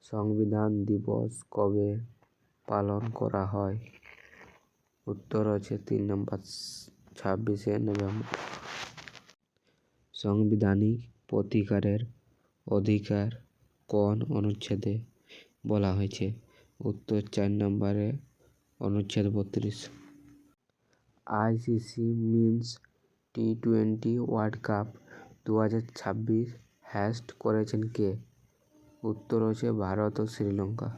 সংবিধান দিবস কবে পালন করা হয়? উত্তর হচ্ছে 3 নম্বর 26শে নভেম্বর। সাংবিধানিক প্রতিকারের অধিকার কোন অনুচ্ছেদে বলা হয়েছে? উত্তর 4 নম্বরে অনুচ্ছেদ 32। আইসিসি মেন্স টি-20 ওয়ার্ল্ড কাপ 2026 হোস্ট করেছেন কে? উত্তর হচ্ছে ভারত ও শ্রীলঙ্কা।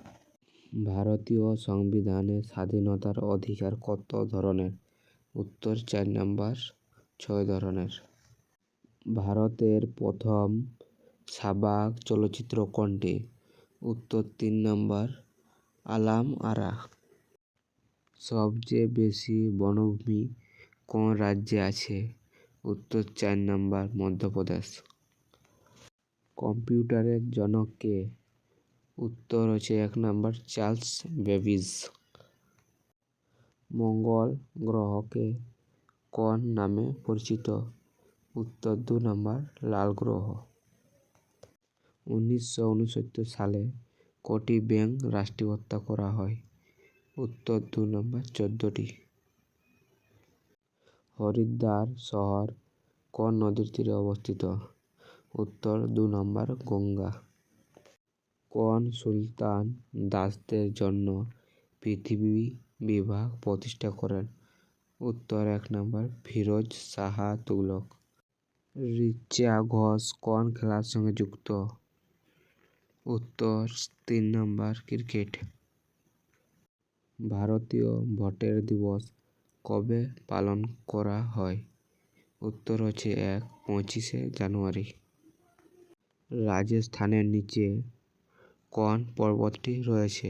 ভারতীয় সংবিধানে স্বাধীনতার অধিকার কত ধরনের? উত্তর 4 নম্বর 6 ধরনের। ভারতের প্রথম সাবাক চলচ্চিত্র কোনটি? উত্তর 3 নম্বর আলাম আরা। সবচেয়ে বেশি বনভূমি কোন রাজ্যে আছে? উত্তর 4 নম্বর মধ্যপ্রদেশ। কম্পিউটারের জনক কে? উত্তর হচ্ছে 1 নম্বর চার্লস বেবেজ। মঙ্গল গ্রহকে কোন নামে পরিচিত? উত্তর 2 নম্বর লাল গ্রহ। 1969 সালে কটি ব্যাংক রাষ্ট্রীয়তা করা হয়? উত্তর 2 নম্বর 14টি। হরিদ্বার শহর কোন নদীর তীরে অবস্থিত? উত্তর 2 নম্বর গঙ্গা। কোন সুলতান দাসদের জন্য পৃথিবী বিভাগ প্রতিষ্ঠা করেন? উত্তর 1 নম্বর ফিরোজ শাহ তুগলক। রিচা ঘোষ কোন খেলার সঙ্গে যুক্ত? উত্তর 3 নম্বর ক্রিকেট। ভারতীয় ভোটার দিবস কবে পালন করা হয়? উত্তর হচ্ছে 25শে জানুয়ারি। রাজস্থানের নিচে কোন পর্বতটি রয়েছে?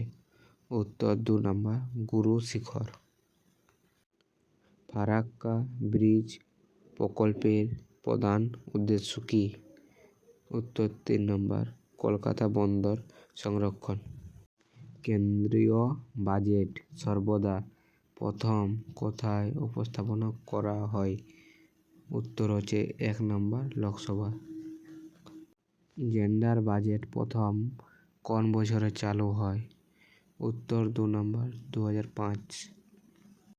উত্তর 2 নম্বর গুরু শিখর। ফারাক্কা ব্রিজ প্রকল্পের প্রধান উদ্দেশ্য কী? উত্তর 3 নম্বর কলকাতা বন্দর সংরক্ষণ। কেন্দ্রীয় বাজেট সর্বদা প্রথম কোথায় উপস্থাপন করা হয়? উত্তর হচ্ছে 1 নম্বর লোকসভা। জেন্ডার বাজেট প্রথম কোন বছরে চালু হয়? উত্তর 2 নম্বর 2005।